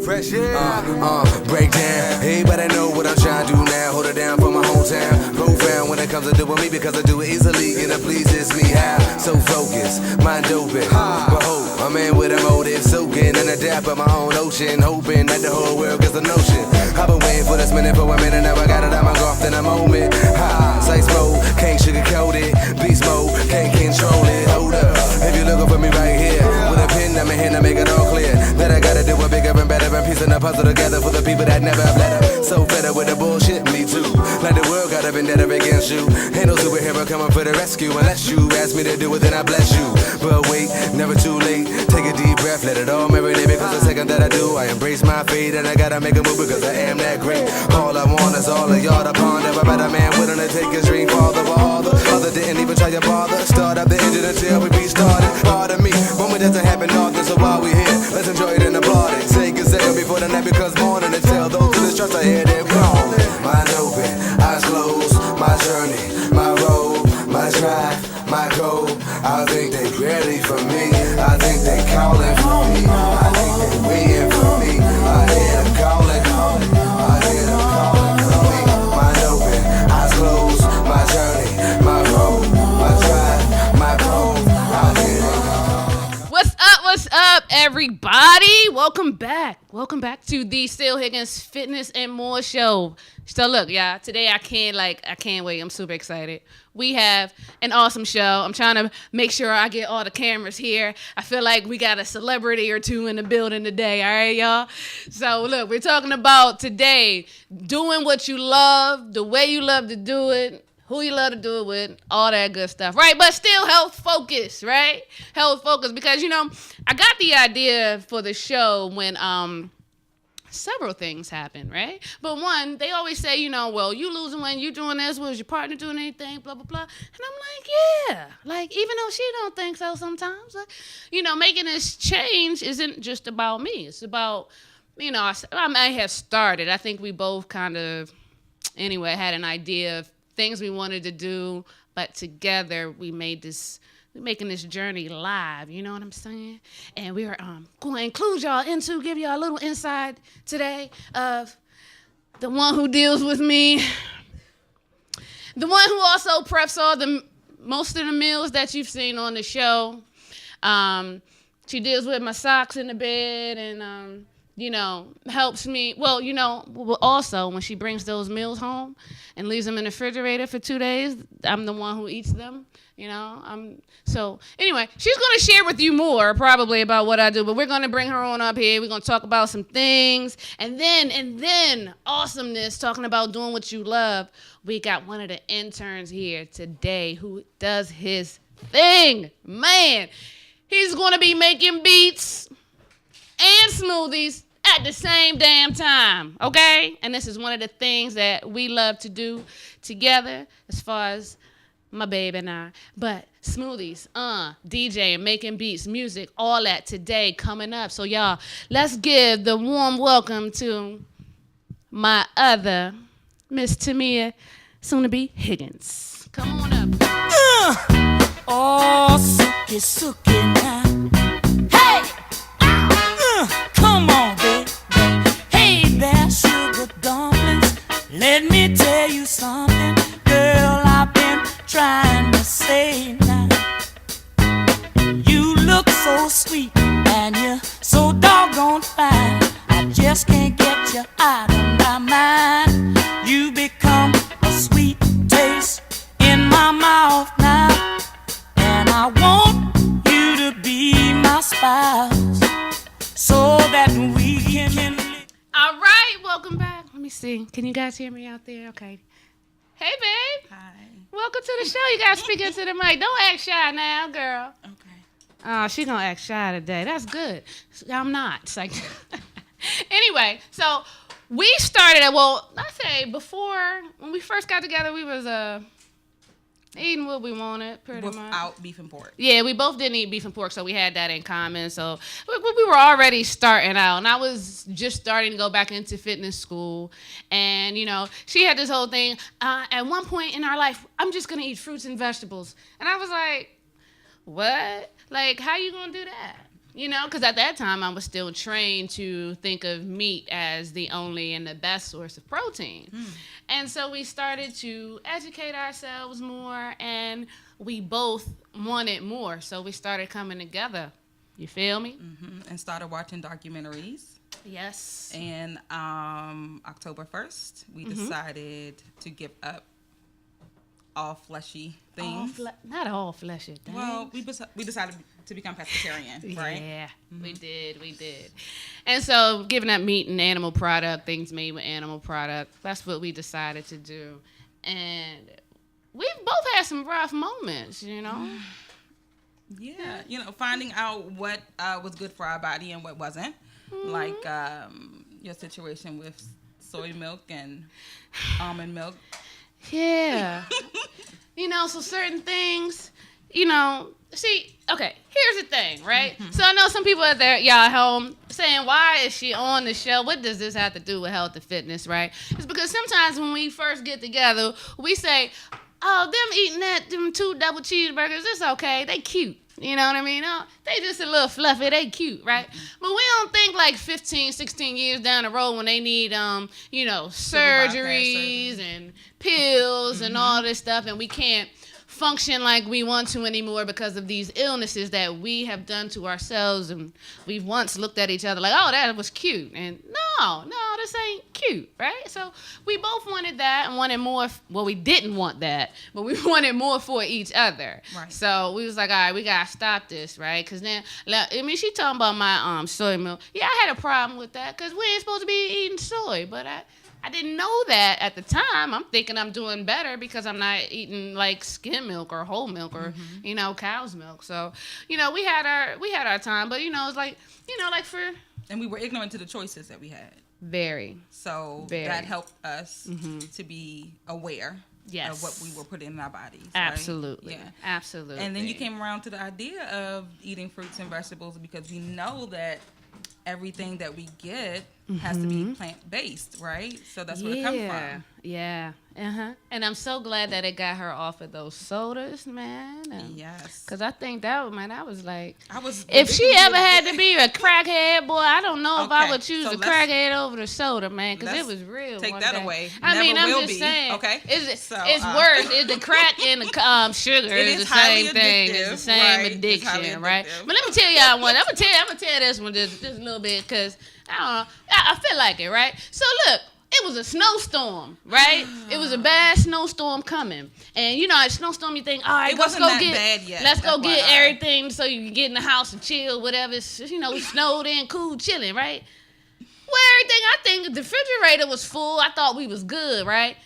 Fresh, break down. Everybody know what I'm trying to do now. Hold it down for my hometown. Profound when it comes to doing me because I do it easily and it pleases me. How? So focused, mind open. Behold, I'm in with a motive, soaking in a depth of my own ocean, hoping that the whole world gets a notion. I've been waiting for this minute for a minute, now I got it, I'm engulfed in a moment. Slice mode, can't sugarcoat it. Beast mode, can't control it. Hold up, if you're looking for me right here, with a pen, I'm in here to make it all clear that I gotta do it bigger and better and piecing the puzzle together for the people that never have let up. So fed up with the bullshit, me too. Like the world got a vendetta against you. Ain't no superhero coming for the rescue unless you ask me to do it, then I bless you. But wait, never too late. Take a deep breath, let it all marinate because the second that I do, I embrace my fate and I gotta make a move because I am that great. All I want is all of y'all to ponder. A better man willing to take his dream farther, but all the other didn't even try to bother. Start up the engine until we restarted. Pardon me, moment doesn't happen often, so while we here, let's enjoy it and applaud it. Take a second before the night becomes morning and tell those to distrust I hear them calling. Mind open, eyes closed, my journey, my road, my drive, my goal. I think they ready for me. I think they calling for me. I think they waiting for me. I hear them calling. I hear them calling for me. Mind open, eyes closed, my journey, my road, my drive, my goal. I hear them calling. What's up, everybody? Welcome back to the Still Higgins Fitness and More Show. So look, y'all, today I can't wait. I'm super excited. We have an awesome show. I'm trying to make sure I get all the cameras here. I feel like we got a celebrity or two in the building today, all right, y'all? So look, we're talking about today doing what you love, the way you love to do it, who you love to do it with, all that good stuff, right? But still health focused, right? Health focused because, I got the idea for the show when several things happen, right? But one, they always say, well, you losing weight, you doing this, was your partner doing anything, blah, blah, blah. And I'm like, yeah. Like, even though she don't think so sometimes, making this change isn't just about me. It's about, I may have started. I think we both kind of, anyway, had an idea of things we wanted to do, but together we're making this journey live, you know what I'm saying? And we're going to include y'all give y'all a little insight today of the one who deals with me, the one who also preps most of the meals that you've seen on the show. She deals with my socks in the bed and, helps me. Well, also when she brings those meals home and leaves them in the refrigerator for 2 days, I'm the one who eats them. So anyway, she's going to share with you more probably about what I do, but we're going to bring her on up here. We're going to talk about some things and then awesomeness, talking about doing what you love. We got one of the interns here today who does his thing. Man, he's going to be making beats and smoothies at the same damn time, okay? And this is one of the things that we love to do together as far as my babe and I. But smoothies, DJing, making beats, music, all that today coming up. So y'all, let's give the warm welcome to my other Miss Tamia, soon to be Higgins. Come on up. Suki now. Hey! Come on, baby. Hey there, sugar dumplings. Let me tell you something, girl, I've been trying to say now. You look so sweet and you're so doggone fine. I just can't get you out of my mind. You become a sweet taste in my mouth now, and I want you to be my spouse so that we can live. All right, welcome back. Let me see. Can you guys hear me out there? Okay. Hey, babe. Hi. Welcome to the show. You got to speak into the mic. Don't act shy now, girl. Okay. Oh, she going to act shy today. That's good. I'm not. It's like anyway, so we started, before, when we first got together, we was, Eating what we wanted, pretty much. Without beef and pork. Yeah, we both didn't eat beef and pork, so we had that in common. So we were already starting out, and I was just starting to go back into fitness school. And, you know, she had this whole thing. At one point in our life, I'm just going to eat fruits and vegetables. And I was like, what? Like, how you going to do that? You know, because at that time, I was still trained to think of meat as the only and the best source of protein. And so we started to educate ourselves more, and we both wanted more. So we started coming together. You feel me? And started watching documentaries. Yes. And October 1st, we decided to give up all fleshy things. Not all fleshy things. Well, we decided to become pescatarian, right? Yeah, we did. And so giving up meat and animal product, things made with animal product, that's what we decided to do. And we've both had some rough moments, you know? Yeah, you know, finding out what was good for our body and what wasn't. Like your situation with soy milk and almond milk. Yeah. You know, so certain things, you know, see, okay, here's the thing, right? So I know some people out there, y'all at home, saying, why is she on the show? What does this have to do with health and fitness, right? It's because sometimes when we first get together, we say, oh, them eating them 2 double cheeseburgers, it's okay. They cute. You know what I mean? Oh, they just a little fluffy. They cute, right? But we don't think like 15, 16 years down the road when they need, you know, surgeries and pills and all this stuff, and we can't function like we want to anymore because of these illnesses that we have done to ourselves. And we've once looked at each other like, oh, that was cute. And no, this ain't cute, right? So we both wanted that and wanted more. Well, we didn't want that, but we wanted more for each other. Right. So we was like, all right, we got to stop this, right? Because then, I mean, she talking about my soy milk. Yeah, I had a problem with that because we ain't supposed to be eating soy, but I didn't know that at the time. I'm thinking I'm doing better because I'm not eating like skim milk or whole milk or you know, cow's milk. So, you know, we had our time, but you know, it's like, you know, like and we were ignorant to the choices that we had. Very. So that helped us to be aware of what we were putting in our bodies. Absolutely. Right? Yeah. Absolutely. And then you came around to the idea of eating fruits and vegetables because we know that everything that we get has to be plant-based, right? So that's where it comes from. Yeah. And I'm so glad that it got her off of those sodas, man. Yes. Because I think that was like, if if she ever had to be a crackhead, boy, I don't know if I would choose so a crackhead over the soda, man, because it was real. Take that away. I mean, I'm just saying. Okay. It's worse. It's the crack and the sugar is the same thing. It's the same addiction, right? But let me tell y'all one. I'm gonna tell this one just a little bit because I don't know. I feel like it, right? So look. It was a snowstorm, right? It was a bad snowstorm coming. And, you know, a snowstorm, you think, all right, let's go get everything so you can get in the house and chill, whatever. It's, you know, snowed in, cool, chilling, right? Well, everything, I think the refrigerator was full. I thought we was good, right?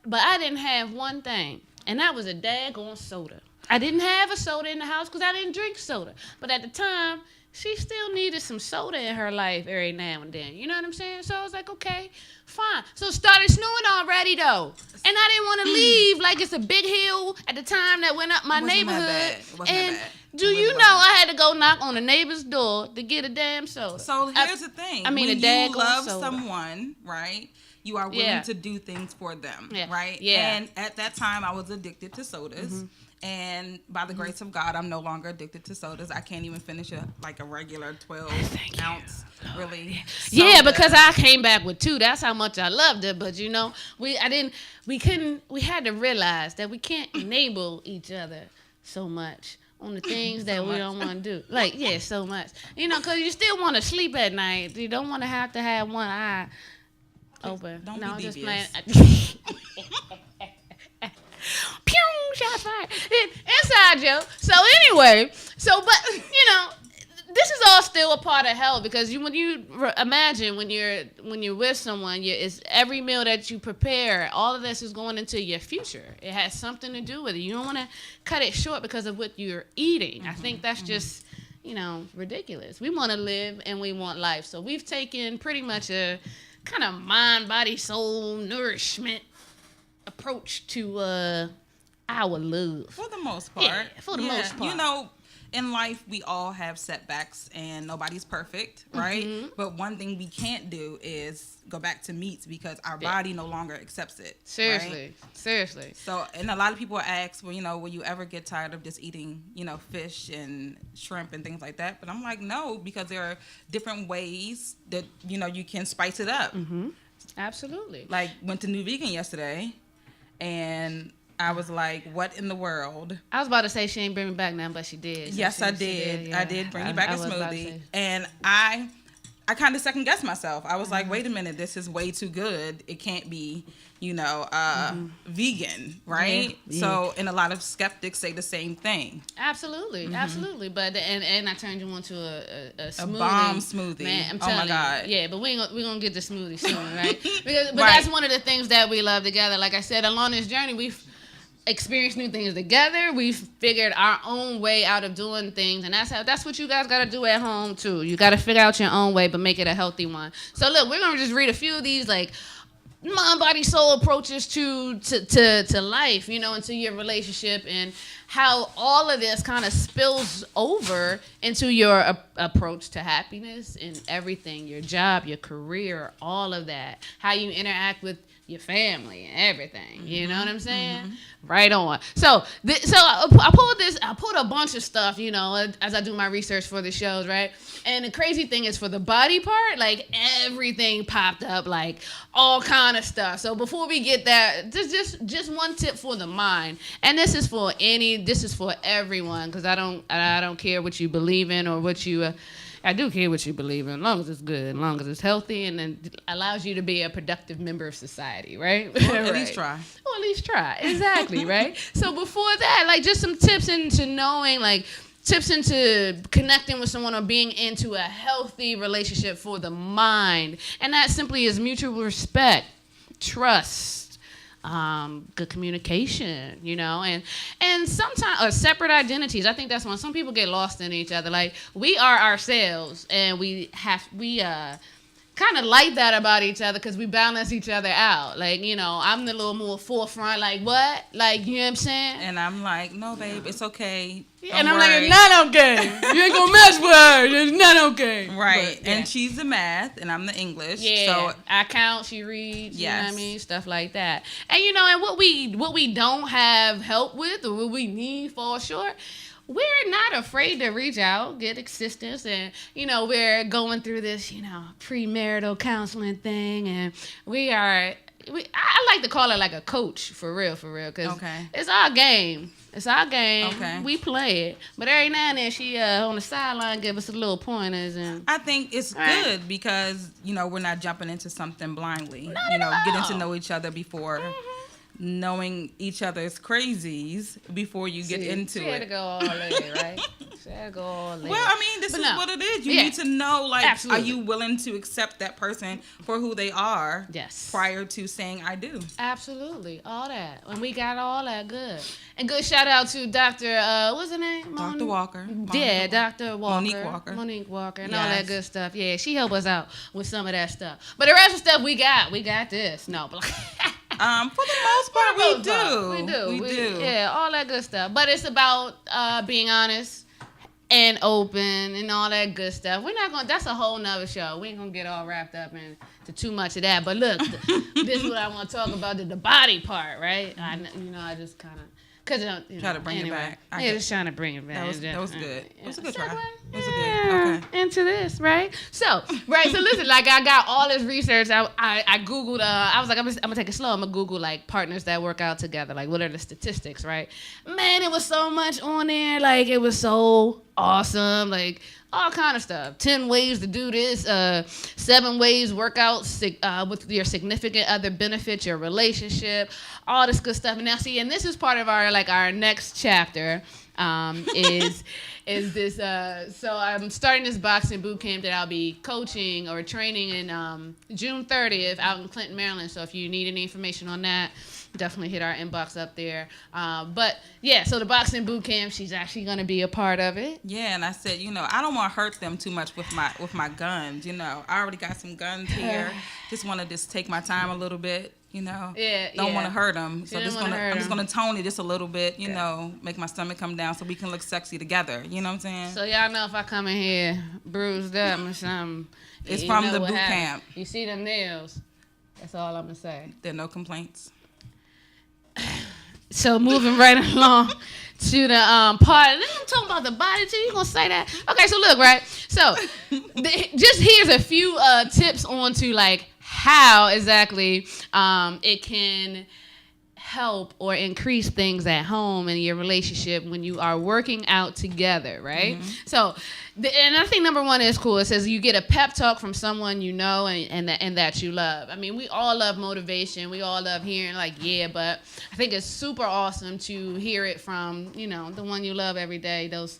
But I didn't have one thing, and that was a daggone soda. I didn't have a soda in the house because I didn't drink soda. But at the time, she still needed some soda in her life every now and then. You know what I'm saying? So I was like, okay, fine. So it started snowing already, though. And I didn't want to leave. Like, it's a big hill at the time that went up my neighborhood. And do you know I had to go knock on the neighbor's door to get a damn soda? So here's the thing. I mean, when you love someone, right, you are willing to do things for them, right? Yeah. And at that time, I was addicted to sodas. And by the grace of God, I'm no longer addicted to sodas. I can't even finish a regular 12-ounce, really. Soda. Yeah, because I came back with 2. That's how much I loved it. But you know, we had to realize that we can't enable each other so much on the things that we don't want to do. Like, so much. You know, because you still want to sleep at night. You don't want to have one eye open. Don't be just devious. playing. Pew! Shots fired. Inside joke. So anyway, but you know, this is all still a part of health because when you imagine when you're with someone, it's every meal that you prepare. All of this is going into your future. It has something to do with it. You don't want to cut it short because of what you're eating. I think that's just, you know, ridiculous. We want to live and we want life. So we've taken pretty much a kind of mind, body, soul nourishment approach to our love. For the most part. Yeah, for the most part. You know, in life, we all have setbacks, and nobody's perfect, right? Mm-hmm. But one thing we can't do is go back to meats because our body no longer accepts it. Seriously. Right? Seriously. So, and a lot of people ask, well, you know, will you ever get tired of just eating, you know, fish and shrimp and things like that? But I'm like, no, because there are different ways that, you know, you can spice it up. Mm-hmm. Absolutely. Like, went to New Vegan yesterday, and I was like, what in the world? I was about to say she ain't bring me back now, but she did. Yes, I did. Yeah. I did bring you back a smoothie. And I kind of second guessed myself. I was like, wait a minute, this is way too good. It can't be, you know, vegan, right? Yeah. So, and a lot of skeptics say the same thing. Absolutely, absolutely. But and I turned you into a smoothie. A bomb smoothie. Man, I'm telling you. God. Yeah, but we're gonna get the smoothie soon, right? But that's one of the things that we love together. Like I said, along this journey, we've experienced new things together. We've figured our own way out of doing things, and that's what you guys got to do at home too. You got to figure out your own way, but make it a healthy one. So look, we're gonna just read a few of these like mind, body, soul approaches to life, you know, into your relationship, and how all of this kind of spills over into your approach to happiness and everything, your job, your career, all of that, how you interact with your family and everything. You know what I'm saying? Right on. So I pulled a bunch of stuff, you know, as I do my research for the shows, right? And the crazy thing is, for the body part, like everything popped up, like all kind of stuff. So before we get that, just one tip for the mind, and this is for everyone, because I don't care what you believe in or what you. I do care what you believe in, as long as it's good, as long as it's healthy, and then allows you to be a productive member of society, right? Or at least try. Or at least try, exactly, right? So before that, like, just some tips into knowing, like, tips into connecting with someone or being into a healthy relationship for the mind. And that simply is mutual respect, trust, good communication, you know, and sometimes separate identities. I think that's when some people get lost in each other. Like, we are ourselves, and we kind of like that about each other because we balance each other out. Like, you know, I'm the little more forefront, like, what? Like, you know what I'm saying? And I'm like, no, babe, it's okay. Yeah, and I'm like, it's not okay. You ain't gonna mess with her. It's not okay. Right. But, yeah. And she's the math, and I'm the English. Yeah. So I count, she reads, you know what I mean? Stuff like that. And, you know, and what we don't have help with, or what we need fall short, we're not afraid to reach out, get assistance, and, you know, we're going through this, you know, premarital counseling thing, and I like to call it like a coach, for real, because it's our game. It's our game. Okay. We play it. But every now and then she on the sideline give us a little pointers. And I think it's good because, you know, we're not jumping into something blindly. Not you know, at all. Getting to know each other before knowing each other's crazies before you get into it. She had to go all in, right? She had to go all in. Well, I mean, this is what it is. You need to know, like, Absolutely. Are you willing to accept that person for who they are? Yes. Prior to saying I do. Absolutely. All that. And we got all that good. And good shout out to Dr. What's her name? Dr. Walker. Yeah, Dr. Walker. Monique Walker. And all that good stuff. Yeah, she helped us out with some of that stuff. But the rest of the stuff we got this. No, but for the most part, we do. Yeah, all that good stuff. But it's about being honest and open and all that good stuff. We're not going to, that's a whole nother show. We ain't going to get all wrapped up into too much of that. But look, this is what I want to talk about, the body part, right? I just kind of, try to bring it back. Just trying to bring it back. That was good. It was a good try. It was good. Okay. Into this, right? So listen, like, I got all this research. I Googled, I was like, I'm going to take it slow. I'm going to Google, like, partners that work out together. Like, what are the statistics, right? Man, it was so much on there. Like, it was so awesome. Like, all kind of stuff. 10 ways to do this. 7 ways work out with your significant other, benefit your relationship. All this good stuff. And now, see, and this is part of our next chapter. Is this? So I'm starting this boxing boot camp that I'll be coaching or training in June 30th out in Clinton, Maryland. So if you need any information on that, definitely hit our inbox up there. But yeah, so the boxing boot camp, she's actually going to be a part of it. Yeah, and I said, I don't want to hurt them too much with my guns. I already got some guns here. Just want to take my time a little bit. Don't want to hurt them. So I'm just gonna tone it just a little bit. Make my stomach come down so we can look sexy together. You know what I'm saying? So y'all know if I come in here bruised up or something, it's from the boot camp. You see them nails? That's all I'm gonna say. There are no complaints. So moving right along to the part, and then I'm talking about the body too. You gonna say that? Okay, so look, right. So just here's a few tips on to like how exactly it can help or increase things at home in your relationship when you are working out together, right? Mm-hmm. So, and I think number one is cool. It says you get a pep talk from someone you know and that you love. I mean, we all love motivation. We all love hearing like, yeah, but I think it's super awesome to hear it from, the one you love every day, those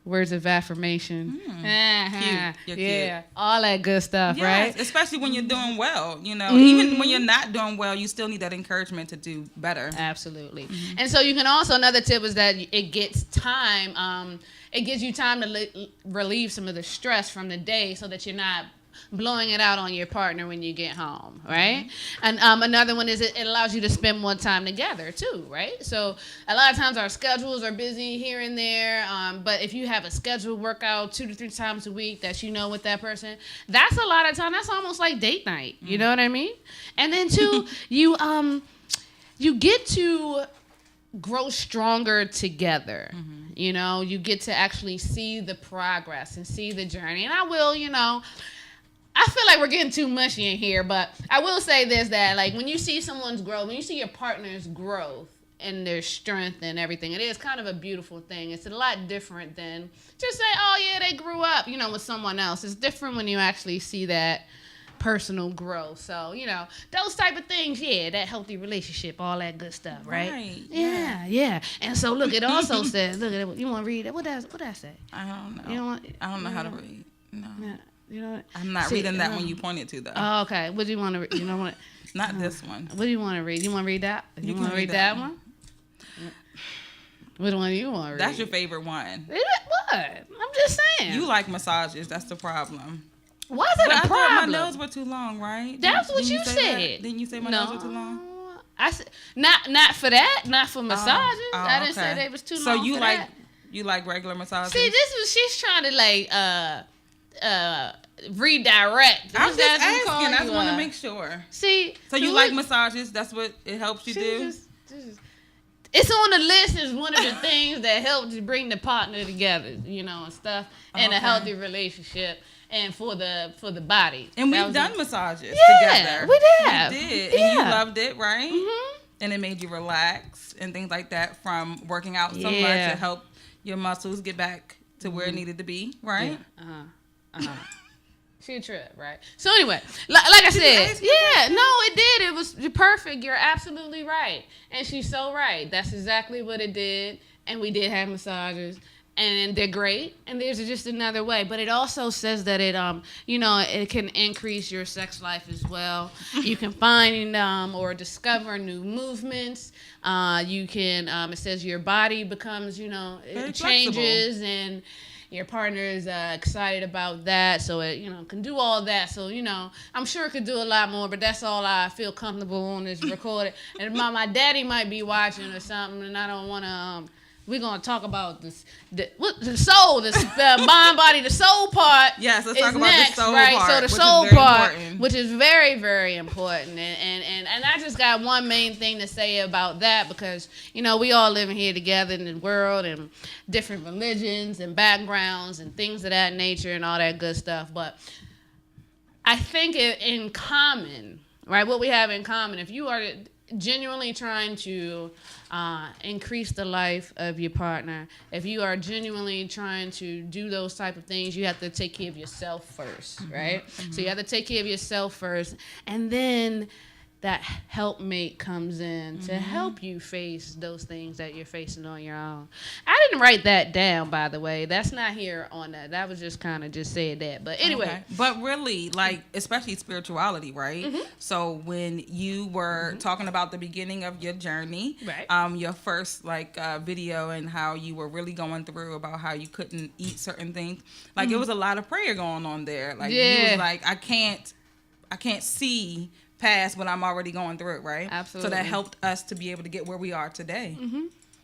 words of affirmation. Cute. You're cute. All that good stuff, right? Especially when you're doing well, Even when you're not doing well, you still need that encouragement to do better. Absolutely. Mm-hmm. And so you can also, another tip is that it gets time, it gives you time to relieve some of the stress from the day so that you're not blowing it out on your partner when you get home, right? Mm-hmm. And another one is it allows you to spend more time together too, right? So a lot of times our schedules are busy here and there, but if you have a scheduled workout 2 to 3 times a week that with that person, that's a lot of time. That's almost like date night. You know what I mean? And then too, you get to grow stronger together. Mm-hmm. You get to actually see the progress and see the journey. And I will, I feel like we're getting too mushy in here, but I will say this, that like when you see someone's growth, when you see your partner's growth and their strength and everything, it is kind of a beautiful thing. It's a lot different than just say, oh yeah, they grew up, with someone else. It's different when you actually see that personal growth. So, those type of things, that healthy relationship, all that good stuff, right? Right. Yeah. And so look, it also says, look at it, you want to read it? What does that say? I don't know. I don't know how to read. No. Yeah. I'm not reading that one you pointed to, though. Oh, okay. What do you want to read? You don't want Not this one. What do you want to read? You want to read that? You want to read that one? Which one do you want to read? That's your favorite one. What? I'm just saying. You like massages. That's the problem. Why is that a problem? I thought my nails were too long, right? That's what you said. Didn't you say my nails were too long? I said not for that, not for massages. I didn't say they was too long. So you like regular massages? See, she's trying to like redirect. I'm just asking. I just want to make sure. See, so you like massages? That's what it helps you do. It's on the list as one of the things that helps bring the partner together, and stuff, and a healthy relationship, and for the body. And we've done massages together. We did. We did, and you loved it, right? Mm-hmm. And it made you relax and things like that from working out so much to help your muscles get back to where it needed to be, right? Yeah. She a trip, right? So anyway, like I said, it did. It was perfect. You're absolutely right. And she's so right. That's exactly what it did. And we did have massages. And they're great. And there's just another way. But it also says that it, it can increase your sex life as well. You can find or discover new movements. You can, it says your body becomes, it changes and your partner is excited about that, so it can do all that. So I'm sure it could do a lot more, but that's all I feel comfortable on is recorded. And my daddy might be watching or something, and I don't want to. We're gonna talk about the soul, the mind, body, the soul part. Yes, let's talk about the soul right? part. So the soul part, which is very, very important, and I just got one main thing to say about that because we all living here together in the world and different religions and backgrounds and things of that nature and all that good stuff. But I think in common, right? What we have in common, if you are genuinely trying to increase the life of your partner, if you are genuinely trying to do those type of things, you have to take care of yourself first, right? Mm-hmm. So you have to take care of yourself first, and then that helpmate comes in to help you face those things that you're facing on your own. I didn't write that down, by the way. That's not here on that. That was just kind of just said that. But anyway. Okay. But really, like, especially spirituality, right? So when you were talking about the beginning of your journey, right. Your first, like, video and how you were really going through about how you couldn't eat certain things, like, it was a lot of prayer going on there. Like, you was like, I can't see past what I'm already going through, right? Absolutely. So that helped us to be able to get where we are today.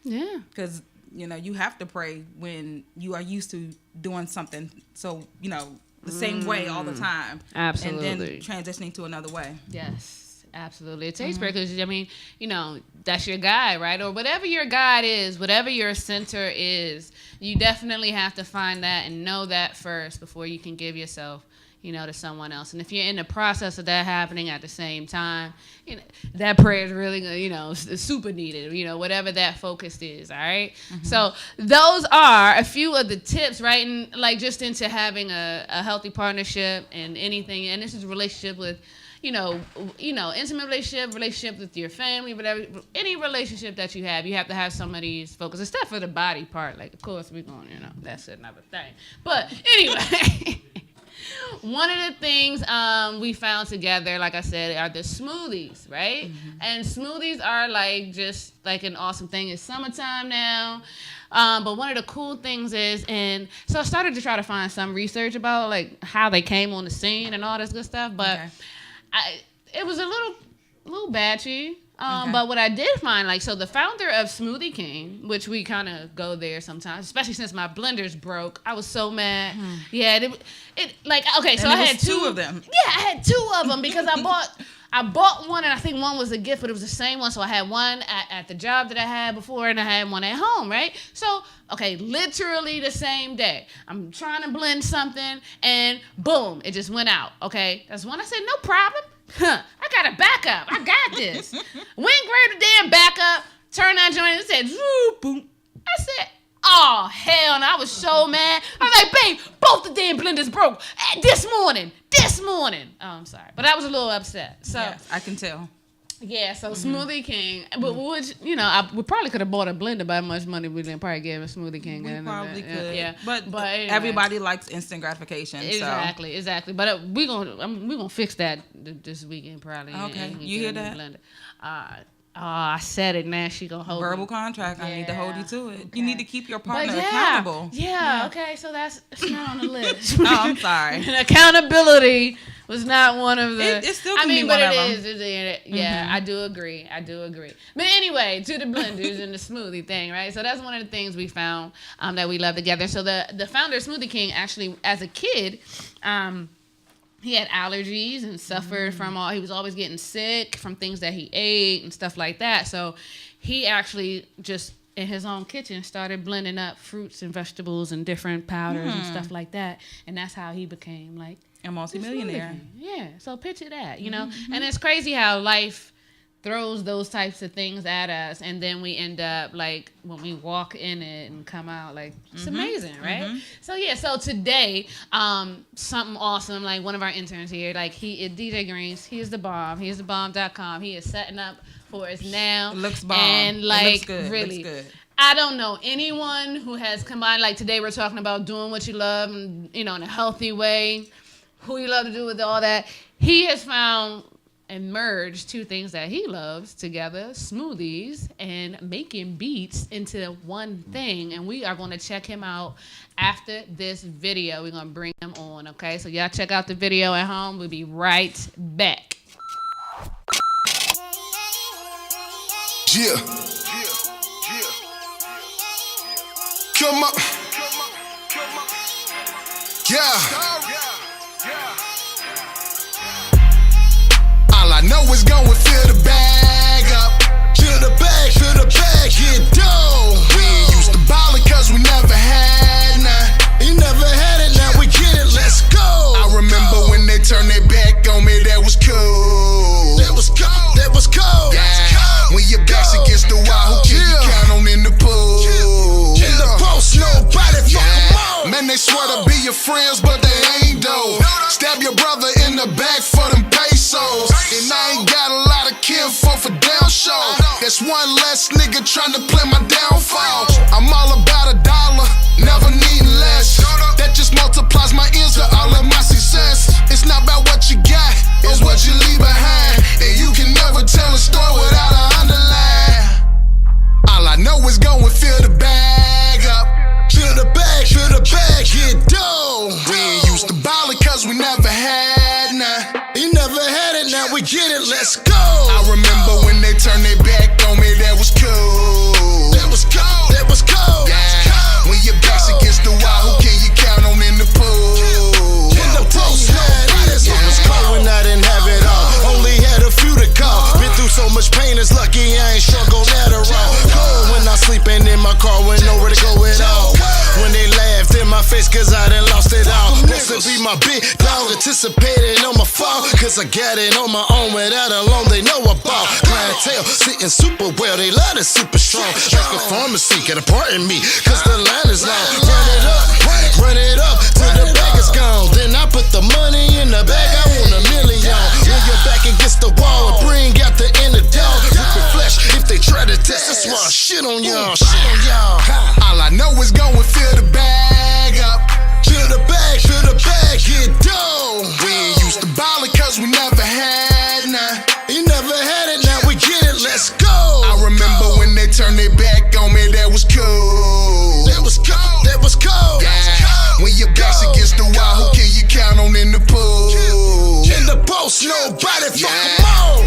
Yeah. Because, you know, you have to pray when you are used to doing something, so, you know, the same way all the time. Absolutely. And then transitioning to another way. Yes, absolutely. It takes prayer because, I mean, you know, that's your guide, right? Or whatever your guide is, whatever your center is, you definitely have to find that and know that first before you can give yourself, you know, to someone else. And if you're in the process of that happening at the same time, you know, that prayer is really, you know, super needed, you know, whatever that focus is, all right? So those are a few of the tips, right? And like just into having a healthy partnership and anything. And this is a relationship with, you know, intimate relationship with your family, whatever, any relationship that you have to have some of these focus, except for the body part. Like, of course, we're going, you know, that's another thing. But anyway. One of the things we found together, like I said, are the smoothies, right? And smoothies are like just like an awesome thing. It's summertime now. But one of the cool things is, and so I started to try to find some research about like how they came on the scene and all this good stuff. But it was a little batchy. But what I did find, like, so the founder of Smoothie King, which we kind of go there sometimes, especially since my blenders broke. I was so mad. Yeah, it like, okay, so I had two of them. Yeah, I had two of them because I bought one, and I think one was a gift, but it was the same one. So I had one at the job that I had before, and I had one at home, right? So, okay, literally the same day. I'm trying to blend something, and boom, it just went out, okay? That's when I said, no problem. I got a backup. I got this. Went grab the damn backup, turned that joint, and it said, boom. I said, oh, hell no. I was so mad. I was like, babe, both the damn blenders broke this morning. Oh, I'm sorry. But I was a little upset. So yes, I can tell. Yeah, so Smoothie King, but which, you know, we probably could have bought a blender by how much money we didn't probably give a Smoothie King. We probably could. Yeah. But anyway. Everybody likes instant gratification. Exactly. But we're gonna fix that this weekend probably. Okay, you hear that? Blender. I said it, now she gonna hold verbal me. contract. Yeah. I need to hold you to it. Okay. You need to keep your partner accountable. Yeah, okay, so it's not on the list. Oh, I'm sorry. Accountability was not one of the. It still can be one of them. Yeah, I do agree. But anyway, to the blenders and the smoothie thing, right? So that's one of the things we found that we love together. So the founder of Smoothie King actually, as a kid, he had allergies and suffered from he was always getting sick from things that he ate and stuff like that. So he actually just in his own kitchen started blending up fruits and vegetables and different powders and stuff like that. And that's how he became like a multimillionaire. Yeah. So picture that, you know? And it's crazy how life throws those types of things at us, and then we end up like when we walk in it and come out like it's amazing, right? So so today something awesome, like one of our interns here, like he is DJ Greens, he is the bomb, he is the bomb.com, he is setting up for us now. It looks bomb, and like it looks good. Really looks good. I don't know anyone who has combined, like today we're talking about doing what you love and, you know, in a healthy way, who you love to do with all that. He has found and merged two things that he loves together, smoothies and making beats, into one thing. And we are going to check him out after this video. We're going to bring him on, okay? So y'all check out the video at home. We'll be right back. Yeah. Come up. Yeah. All I know is going fill the bag up. Fill the bag, get dough. We ain't used to ballin' cause we never had none. You never had it, now we get it, let's go. I remember when they turned their back on me, that was cool. That was cold. Yeah. When your back's against the wall, who can you count on in the pool? In the post, nobody fuck 'em all. Man, they swear to be your friends, but they ain't though. Stab your brother in the back for them pesos. And I ain't got a lot of for down show. That's one less nigga trying to play my downfall. I'm all about $1, never needing less. That just multiplies my ears to all of my success. It's not about what you got, it's what you leave behind. And you can never tell a story without an underline. All I know is go and fill the bag up. Fill the bag, get dough. We ain't used to ballin' cause we never had none. You never had it, now we get it, let's go. I remember when they turned their back on me, that was cool. That was cold. Yeah. When your back's against the wall, who can you count on in the pool? In the post, it was cold when I didn't have it all. Only had a few to call. Been through so much pain, it's lucky I ain't struggled at all. Cold when I sleeping in my car with nowhere to go at all. When they laughed in my face cause I done lost it all. This to be my big dog, anticipating on my fall. Cause I got it on my own without a loan, they know I ball. Clientele sitting super well, they love it super strong. Like a pharmacy, get a part in me, cause the line is long. Run it up, till the bag is gone. Then I put the money in the bag, I want $1 million. When you're back against the wall, bring out the inner dog. Rip the flesh, if they try to test, that's why I shit on y'all. All I know is go and fill the bag up. Fill the bag, get dough. We ain't used to ballin' cause we never had none. You never had it, now we get it, let's go. I remember when they turned their back on me, that was cool. That was cold. Yeah. When your back's against the wall, who can you count on in the pool? In the post, nobody fuck 'em all.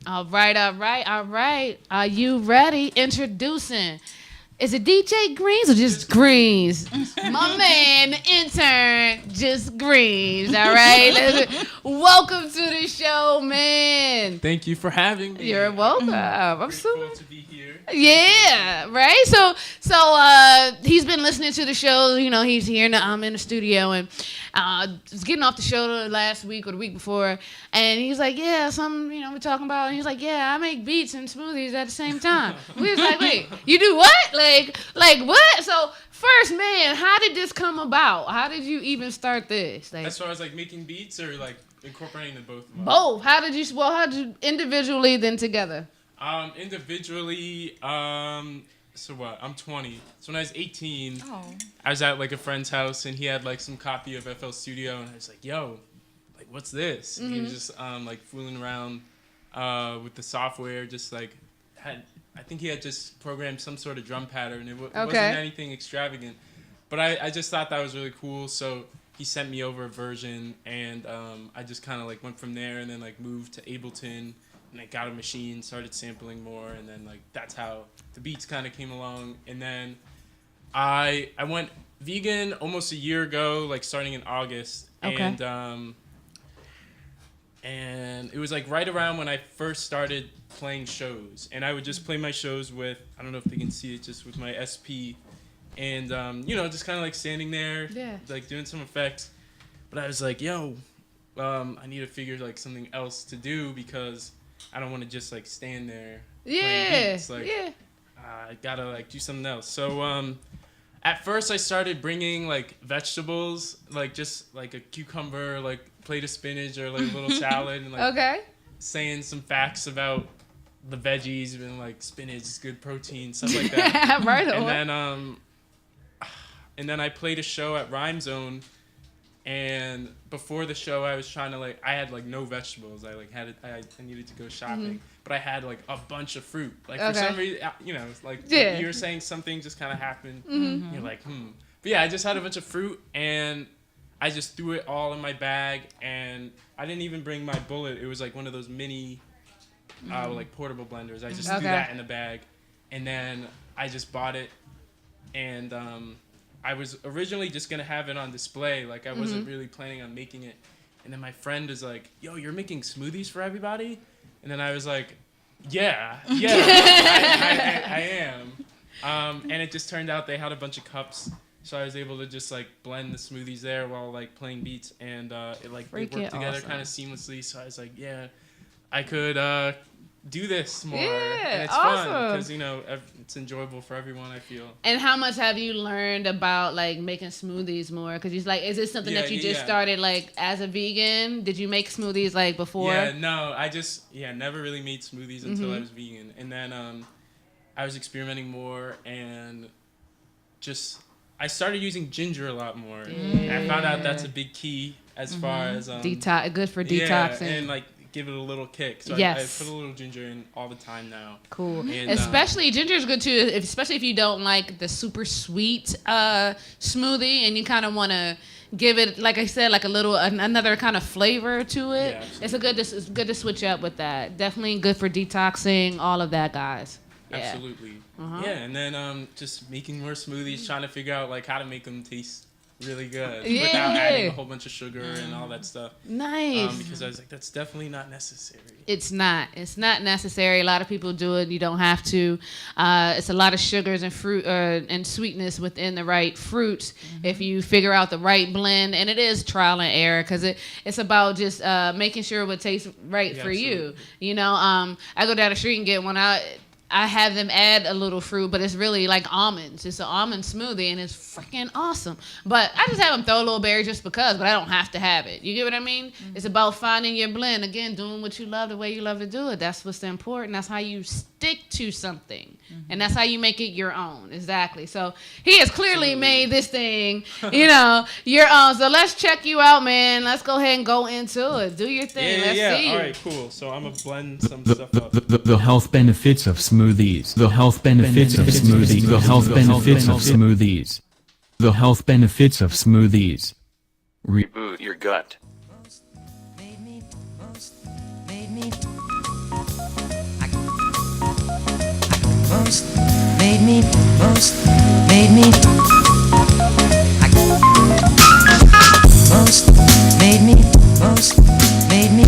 All right. Are you ready? Introducing. Is it DJ Greens or just Greens? My man, the intern, just Greens. All right. Welcome to the show, man. Thank you for having me. You're welcome. I'm so grateful to be here. Yeah, right. So he's been listening to the show. You know, he's here now. I'm in the studio and was getting off the show last week or the week before, and he's like, "Yeah, we're talking about." And he's like, "Yeah, I make beats and smoothies at the same time." We was like, "Wait, you do what? Like what?" So first, man, how did this come about? How did you even start this? Like, as far as like making beats or like incorporating them both? Both. How did you individually then together? Individually, so what? I'm 20. So when I was 18, I was at like a friend's house and he had like some copy of FL Studio and I was like, "Yo, like what's this?" And he was just like fooling around with the software, just like I think he had just programmed some sort of drum pattern. It wasn't anything extravagant, but I just thought that was really cool. So he sent me over a version and I just kind of like went from there and then like moved to Ableton. And I got a machine, started sampling more, and then like that's how the beats kind of came along. And then I went vegan almost a year ago, like starting in August. Okay. And it was like right around when I first started playing shows. And I would just play my shows with, I don't know if they can see it, just with my SP. And, just kind of like standing there, like doing some effects. But I was like, yo, I need to figure like something else to do because I don't want to just like stand there playing beats. Like, I gotta like do something else. So at first I started bringing like vegetables, like just like a cucumber, like plate of spinach or like a little salad, and like saying some facts about the veggies and like spinach is good protein, stuff like that. Right. And then I played a show at Rhyme Zone. And before the show, I was trying to like, I had like no vegetables. I like I needed to go shopping, but I had like a bunch of fruit. Like for some reason, like you were saying something just kind of happened. You're like, But yeah, I just had a bunch of fruit and I just threw it all in my bag. And I didn't even bring my bullet. It was like one of those mini, like portable blenders. I just threw that in the bag, and then I just bought it, and I was originally just going to have it on display. Like, I wasn't really planning on making it. And then my friend is like, "Yo, you're making smoothies for everybody?" And then I was like, yeah, I am. And it just turned out they had a bunch of cups. So I was able to just, like, blend the smoothies there while, like, playing beats. And it worked together kind of seamlessly. So I was like, yeah. I could do this more. Yeah, and it's awesome. fun because, you know, it's enjoyable for everyone, I feel. And how much have you learned about, like, making smoothies more? Because it's like, is this something that you just started, like, as a vegan? Did you make smoothies, like, before? Yeah, no, I just, never really made smoothies until I was vegan. And then I was experimenting more and just, I started using ginger a lot more. And I found out that's a big key as far as... good for detoxing. Yeah, and, like, give it a little kick. So I put a little ginger in all the time now. Cool. And, especially ginger's good too, especially if you don't like the super sweet smoothie and you kind of want to give it, like I said, like a little another kind of flavor to it. Yeah, it's good to switch up with that. Definitely good for detoxing, all of that, guys. Yeah. Absolutely. Yeah, and then just making more smoothies, trying to figure out like how to make them taste really good without adding a whole bunch of sugar and all that stuff. Nice. Because I was like, that's definitely not necessary. It's not necessary. A lot of people do it. You don't have to. It's a lot of sugars and fruit and sweetness within the right fruits if you figure out the right blend. And it is trial and error because it's about just making sure it would taste right for you. You know, I go down the street and get one out. I have them add a little fruit, but it's really like almonds. It's an almond smoothie, and it's freaking awesome. But I just have them throw a little berry just because, but I don't have to have it. You get what I mean? It's about finding your blend. Again, doing what you love the way you love to do it. That's what's important. That's how you stick to something. And that's how you make it your own. Exactly. So he has clearly made this thing, you know, your own. So let's check you out, man. Let's go ahead and go into it. Do your thing. Let's see. All right, cool. So I'm going to blend some stuff up. The health benefits of smoothies. The health benefits of smoothies. The health benefits of smoothies. The health benefits of smoothies. Reboot your gut. Made me, most made me, most made me, most made me, most made, most made me, most made me,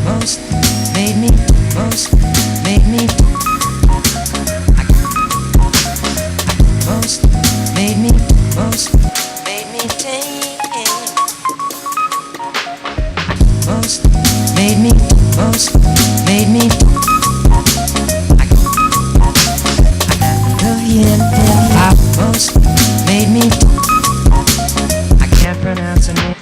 most made me, most made me, most. Most made me, most made me. Most made me. I can't pronounce a name.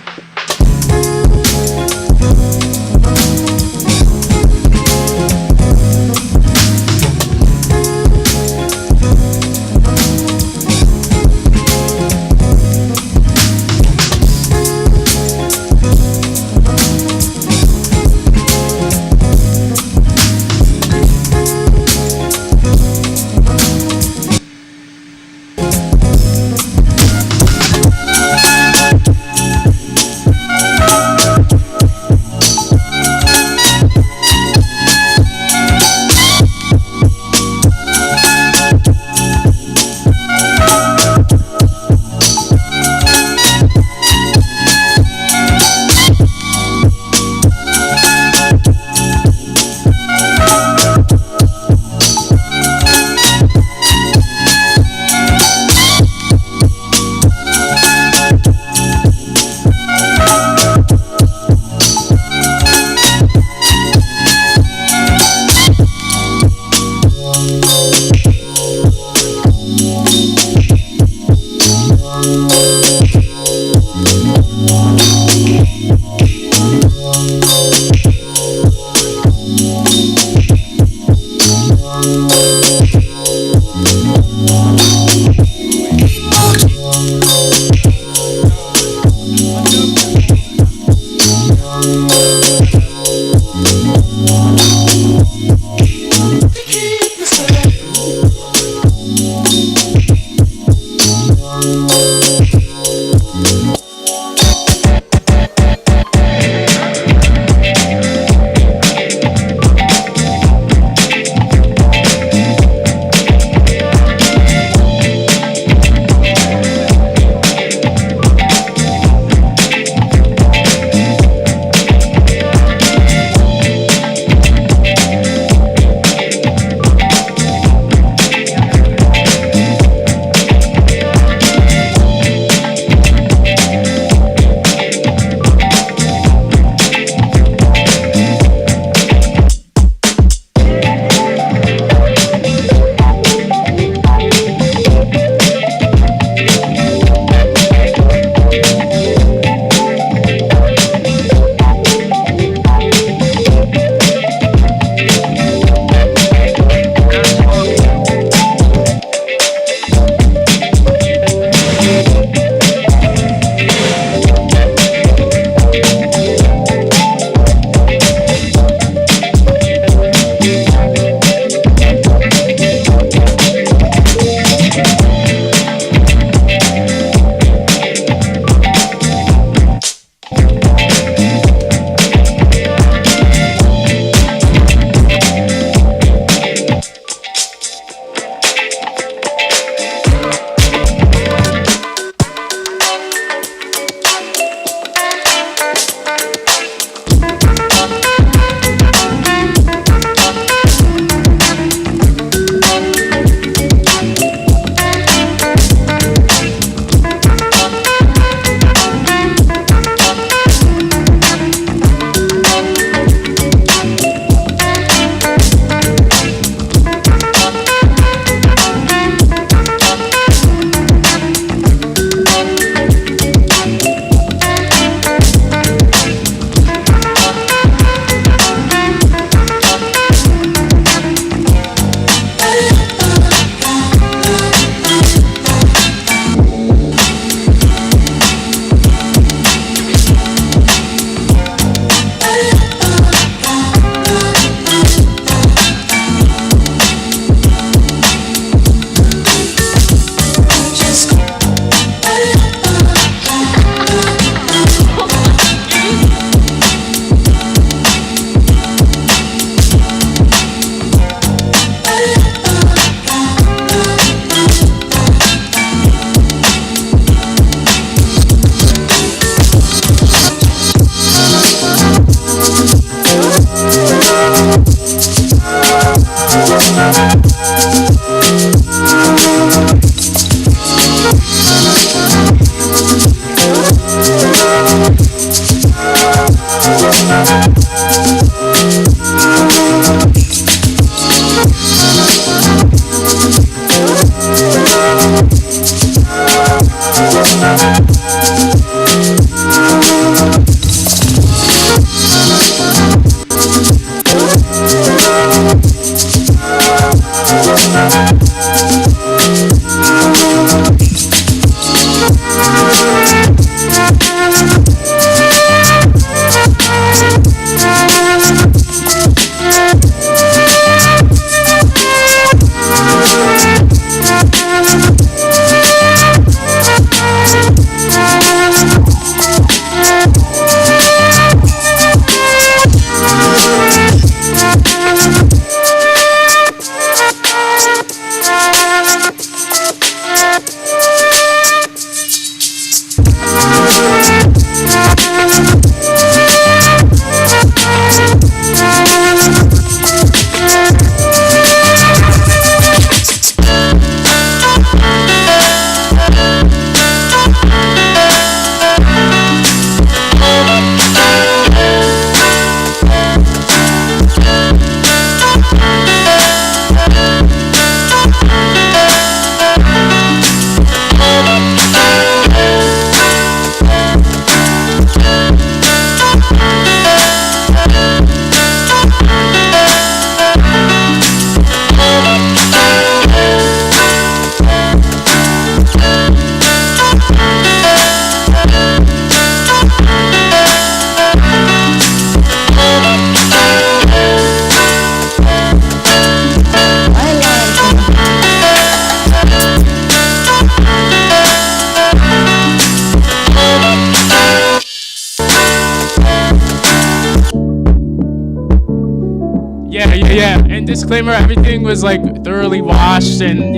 Yeah. And disclaimer, everything was like thoroughly washed and,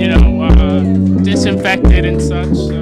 disinfected and such. So,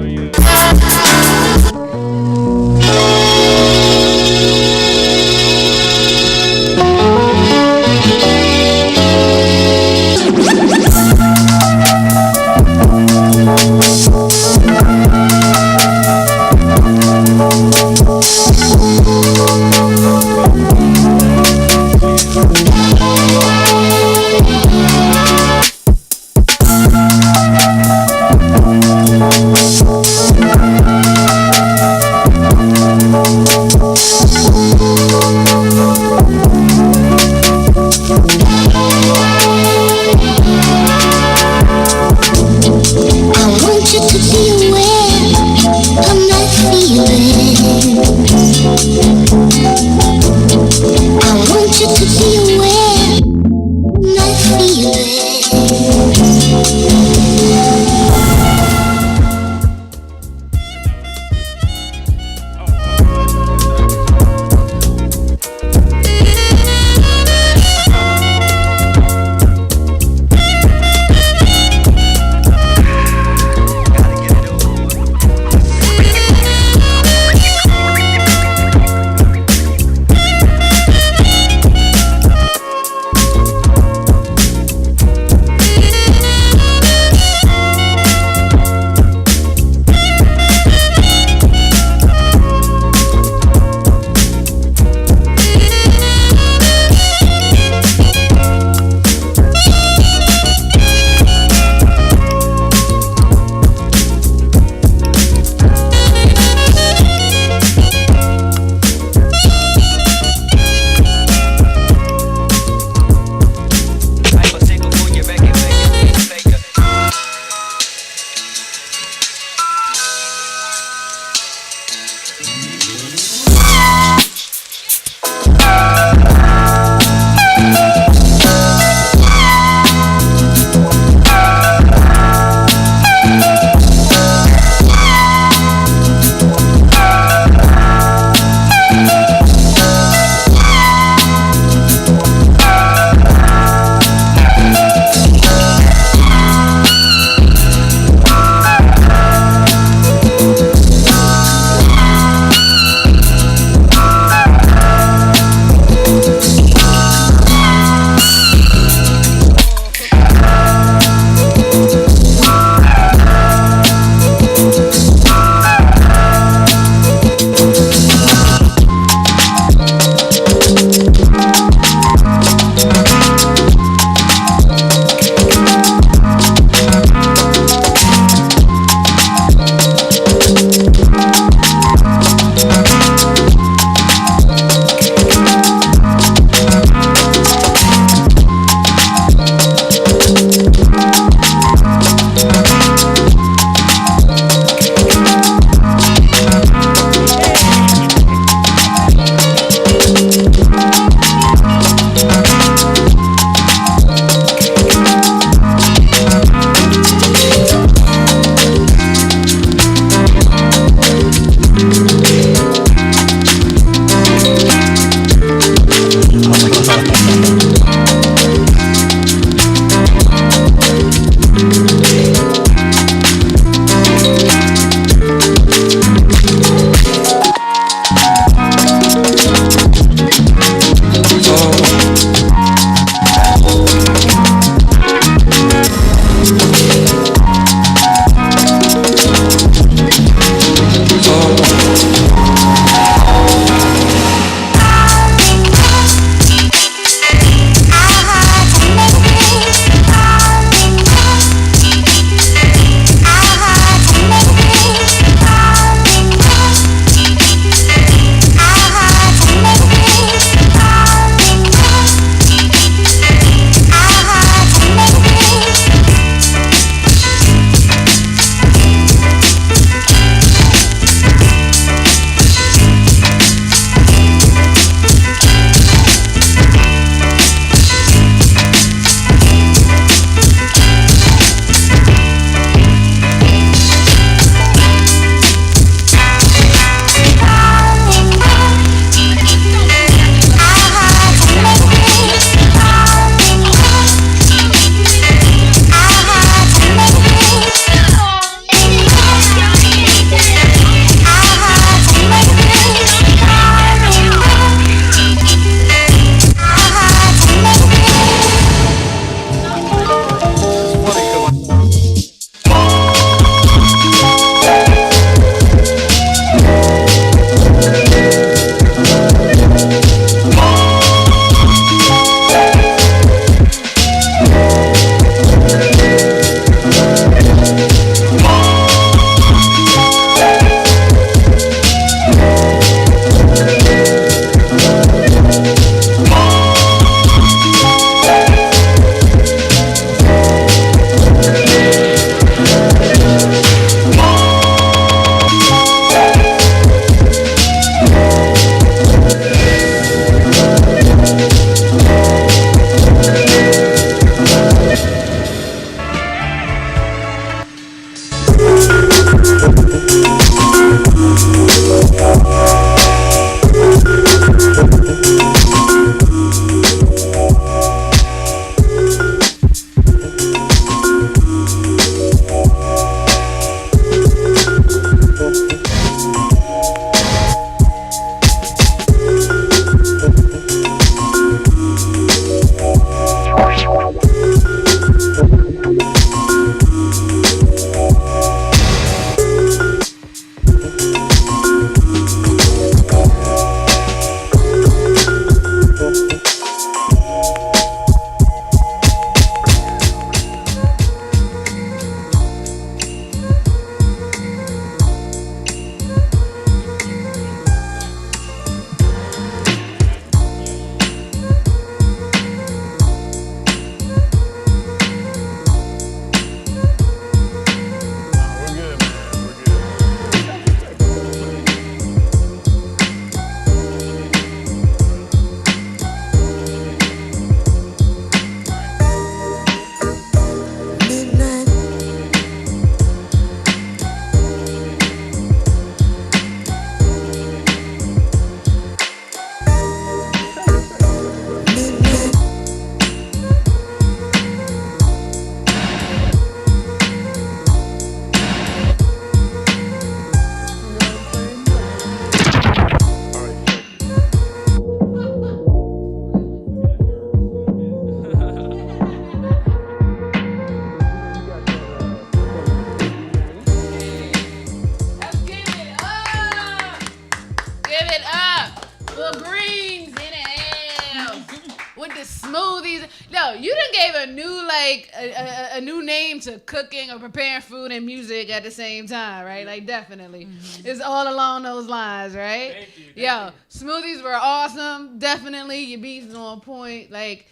the smoothies. No, you done gave a new like a new name to cooking or preparing food and music at the same time, right? Like definitely, it's all along those lines, right? Thank you. Smoothies were awesome. Definitely, your beats is on point. Like,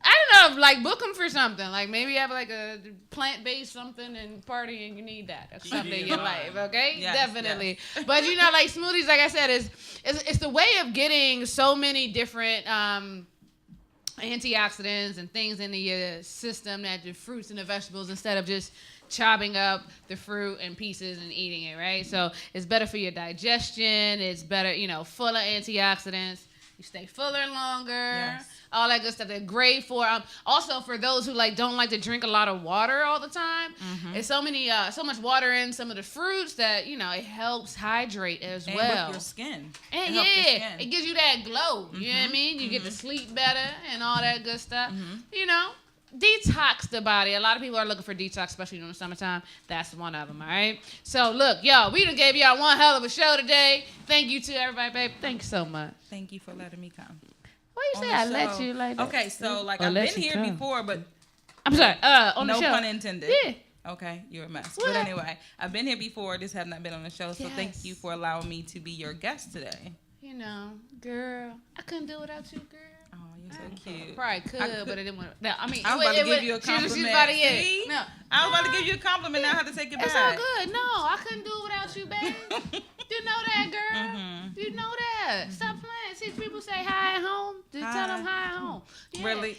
I don't know, like book them for something. Like maybe have like a plant-based something and party, and you need that or something in your life. Okay, yes, definitely. Yes. But like smoothies, like I said, it's the way of getting so many different antioxidants and things into your system, that the fruits and the vegetables, instead of just chopping up the fruit and pieces and eating it, right? So it's better for your digestion. It's better, full of antioxidants. You stay fuller longer. Yes. All that good stuff. They're great for also for those who don't like to drink a lot of water all the time. It's so much water in some of the fruits that it helps hydrate as well. And with your skin. And it gives you that glow. You know what I mean? You get to sleep better and all that good stuff. Detox the body. A lot of people are looking for detox, especially during the summertime. That's one of them, all right? So, look, y'all, we done gave y'all one hell of a show today. Thank you to everybody, babe. Thank you so much. Thank you for letting me come. Why you say I let you like that? Okay, so, I've been here before, but... I'm sorry, on the show. No pun intended. Yeah. Okay, you're a mess. What? But anyway, I've been here before. This has not been on the show, so thank you for allowing me to be your guest today. Girl, I couldn't do it without you, girl. Oh, you're so cute. Probably could, but I didn't want to. No, I mean, I was about to give you a compliment. See? No, I was about to give you a compliment. Now I have to take it back. It's all good. No, I couldn't do it without you, babe. You know that, girl. You know that. Stop playing. See, people say hi at home. Just tell them hi at home. Yeah. Really?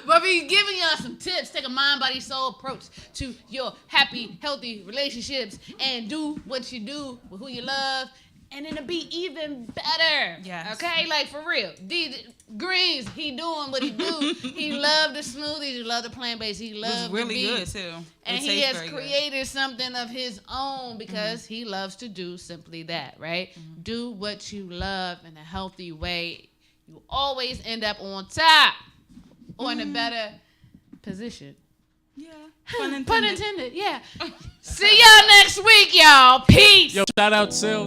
But we giving y'all some tips. Take a mind, body, soul approach to your happy, healthy relationships, and do what you do with who you love. And it'll be even better. Yes. Okay? Like, for real. Greens, he doing what he do. He loved the smoothies. He loved the plant-based. He loved the beef. It was really good, too. And he has created something of his own because he loves to do simply that, right? Do what you love in a healthy way. You always end up on top or in a better position. Yeah. Pun intended. Pun intended, yeah. See y'all next week, y'all. Peace. Yo, shout out Sil.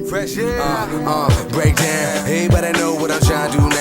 Fresh air, break down. Everybody know what I'm trying to do now.